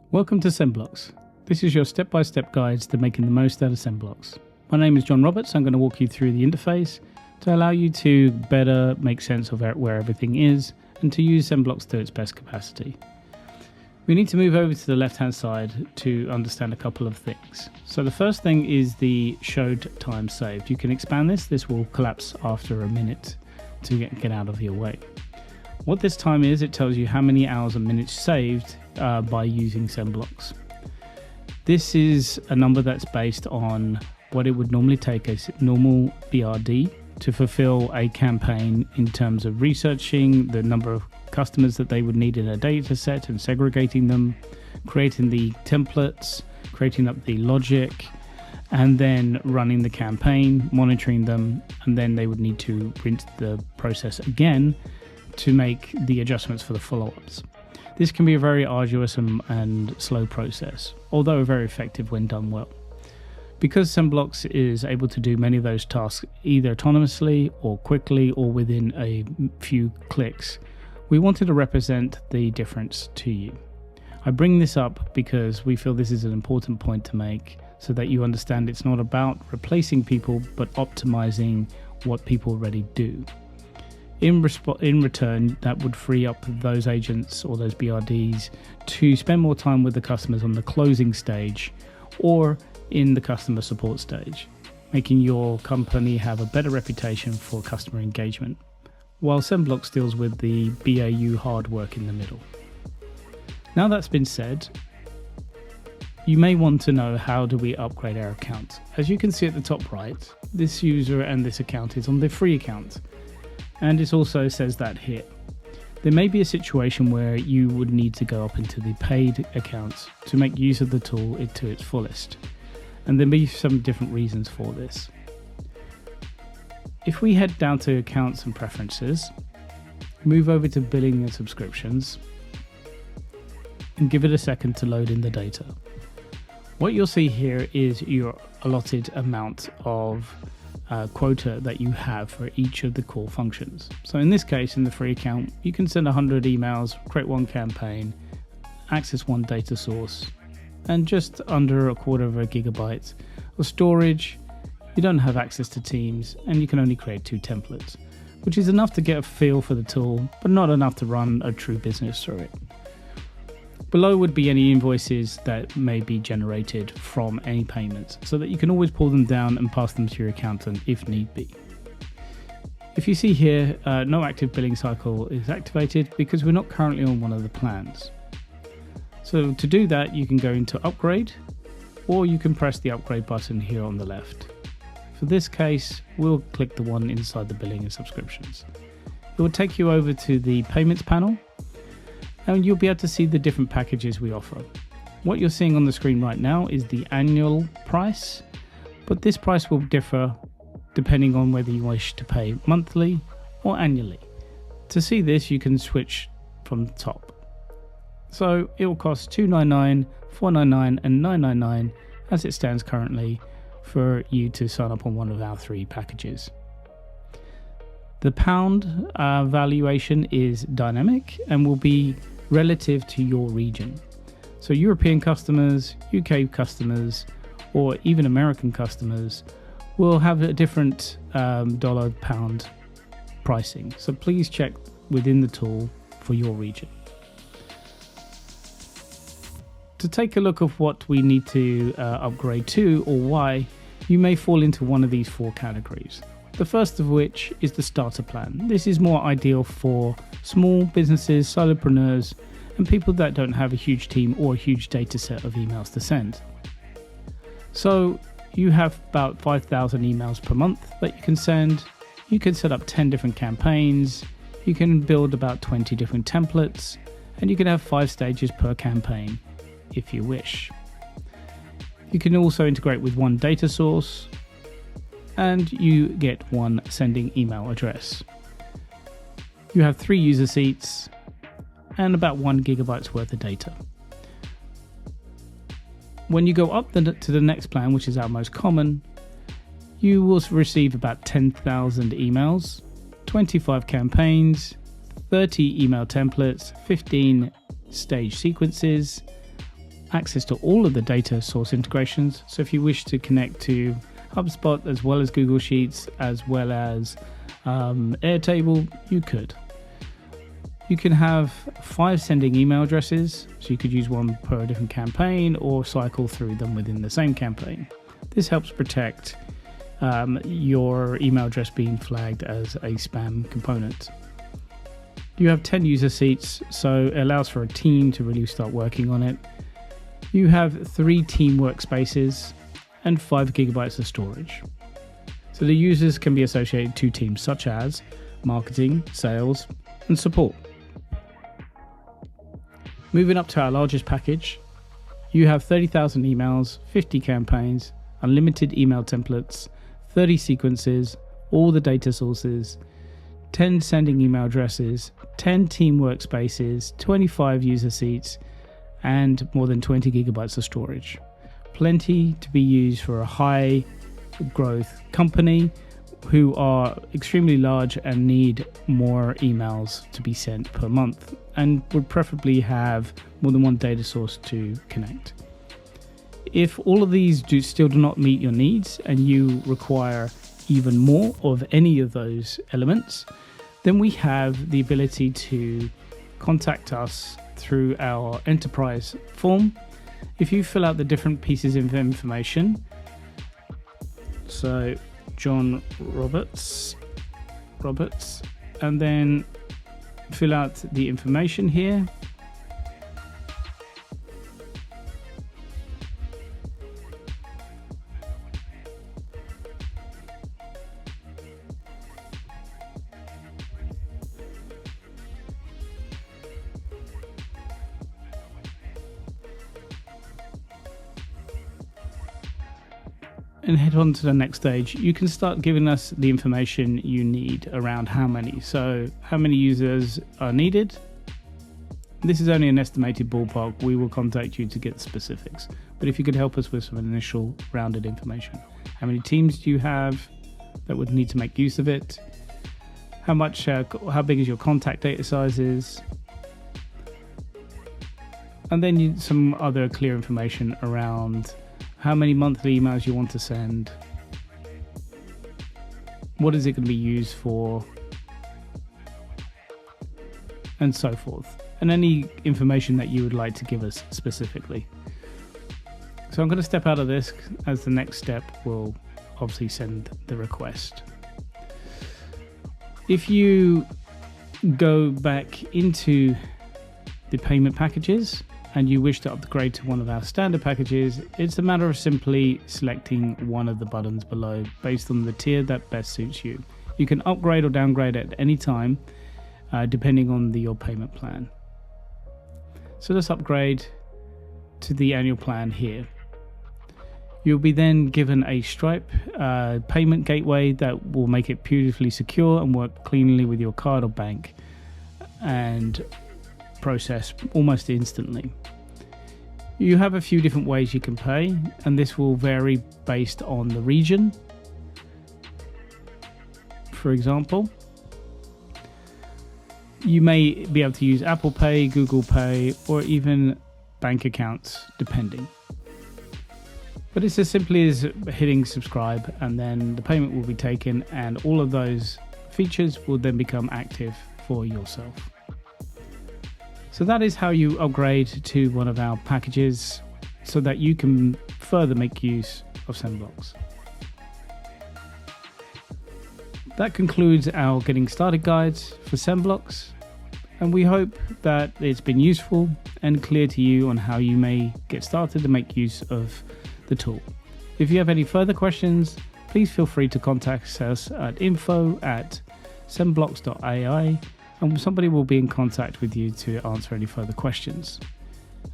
Welcome to Sendblox. This is your step-by-step guides to making the most out of Sendblox. My name is John Roberts. I'm going to walk you through the interface to allow you to better make sense of where everything is and to use Sendblox to its best capacity. We need to move over to the left-hand side to understand a couple of things. So the first thing is the showed time saved. You can expand this. This will collapse after a minute to get out of your way. What this time is, it tells you how many hours and minutes saved by using Sendblox. This is a number that's based on what it would normally take a normal BRD to fulfill a campaign in terms of researching the number of customers that they would need in a data set and segregating them, creating the templates, creating up the logic, and then running the campaign, monitoring them, and then they would need to rinse the process again to make the adjustments for the follow-ups. This can be a very arduous and slow process, although very effective when done well. Because Sendblox is able to do many of those tasks either autonomously or quickly or within a few clicks, we wanted to represent the difference to you. I bring this up because we feel this is an important point to make so that you understand it's not about replacing people but optimizing what people already do. In return, that would free up those agents or those BRDs to spend more time with the customers on the closing stage or in the customer support stage, making your company have a better reputation for customer engagement, while Sendblox deals with the BAU hard work in the middle. Now that's been said, you may want to know, how do we upgrade our account? As you can see at the top right, this user and this account is on the free account. And it also says that here. There may be a situation where you would need to go up into the paid accounts to make use of the tool to its fullest. And there may be some different reasons for this. If we head down to accounts and preferences, move over to billing and subscriptions, and give it a second to load in the data. What you'll see here is your allotted amount of quota that you have for each of the core functions. So in this case, in the free account, you can send 100 emails, create one campaign, access one data source, and just under 1/4 GB of storage. You don't have access to Teams, and you can only create 2 templates, which is enough to get a feel for the tool, but not enough to run a true business through it. Below would be any invoices that may be generated from any payments, so that you can always pull them down and pass them to your accountant if need be. If you see here, no active billing cycle is activated because we're not currently on one of the plans. So to do that, you can go into upgrade, or you can press the upgrade button here on the left. For this case, we'll click the one inside the billing and subscriptions. It will take you over to the payments panel, and you'll be able to see the different packages we offer. What you're seeing on the screen right now is the annual price, but this price will differ depending on whether you wish to pay monthly or annually. To see this, you can switch from the top. So it will cost $299, $499 and $999 as it stands currently for you to sign up on one of our 3 packages. The pound valuation is dynamic and will be relative to your region. So European customers, UK customers, or even American customers will have a different dollar pound pricing. So please check within the tool for your region. To take a look of what we need to upgrade to or why, you may fall into one of these 4 categories. The first of which is the starter plan. This is more ideal for small businesses, solopreneurs, and people that don't have a huge team or a huge data set of emails to send. So you have about 5,000 emails per month that you can send. You can set up 10 different campaigns. You can build about 20 different templates, and you can have 5 stages per campaign if you wish. You can also integrate with one data source, and you get one sending email address. You have 3 user seats and about 1 GB worth of data. When you go up to the next plan, which is our most common, you will receive about 10,000 emails, 25 campaigns, 30 email templates, 15 stage sequences, access to all of the data source integrations. So if you wish to connect to HubSpot as well as Google Sheets as well as Airtable, you could. You can have 5 sending email addresses, so you could use one per different campaign or cycle through them within the same campaign. This helps protect your email address being flagged as a spam component. You have 10 user seats, so it allows for a team to really start working on it. You have 3 team workspaces and 5 gigabytes of storage. So the users can be associated to teams such as marketing, sales, and support. Moving up to our largest package, you have 30,000 emails, 50 campaigns, unlimited email templates, 30 sequences, all the data sources, 10 sending email addresses, 10 team workspaces, 25 user seats, and more than 20 gigabytes of storage. Plenty to be used for a high growth company who are extremely large and need more emails to be sent per month, and would preferably have more than one data source to connect. If all of these still do not meet your needs and you require even more of any of those elements, then we have the ability to contact us through our enterprise form. If you fill out the different pieces of information, so John Roberts, and then fill out the information here. And head on to the next stage. You can start giving us the information you need around how many. So how many users are needed. This is only an estimated ballpark. We will contact you to get specifics. But if you could help us with some initial rounded information. How many teams do you have that would need to make use of it? How big is your contact data sizes? And then some other clear information around how many monthly emails you want to send, what is it going to be used for, and so forth, and any information that you would like to give us specifically. So I'm going to step out of this, as the next step will obviously send the request. If you go back into the payment packages and you wish to upgrade to one of our standard packages, it's a matter of simply selecting one of the buttons below based on the tier that best suits you. You can upgrade or downgrade at any time, depending on your payment plan. So let's upgrade to the annual plan here. You'll be then given a Stripe payment gateway that will make it beautifully secure and work cleanly with your card or bank, and process almost instantly. You have a few different ways you can pay, and this will vary based on the region. For example, you may be able to use Apple Pay, Google Pay, or even bank accounts, depending. But it's as simply as hitting subscribe, and then the payment will be taken, and all of those features will then become active for yourself. So that is how you upgrade to one of our packages so that you can further make use of Sendblox. That concludes our getting started guides for Sendblox, and we hope that it's been useful and clear to you on how you may get started to make use of the tool. If you have any further questions, please feel free to contact us at info@sendblox.ai, and somebody will be in contact with you to answer any further questions.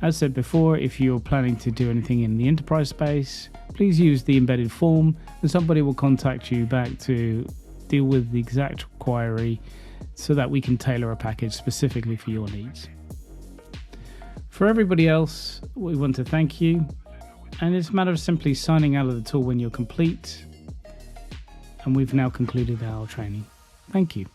As said before, if you're planning to do anything in the enterprise space, please use the embedded form, and somebody will contact you back to deal with the exact query so that we can tailor a package specifically for your needs. For everybody else, we want to thank you, and it's a matter of simply signing out of the tool when you're complete, and we've now concluded our training. Thank you.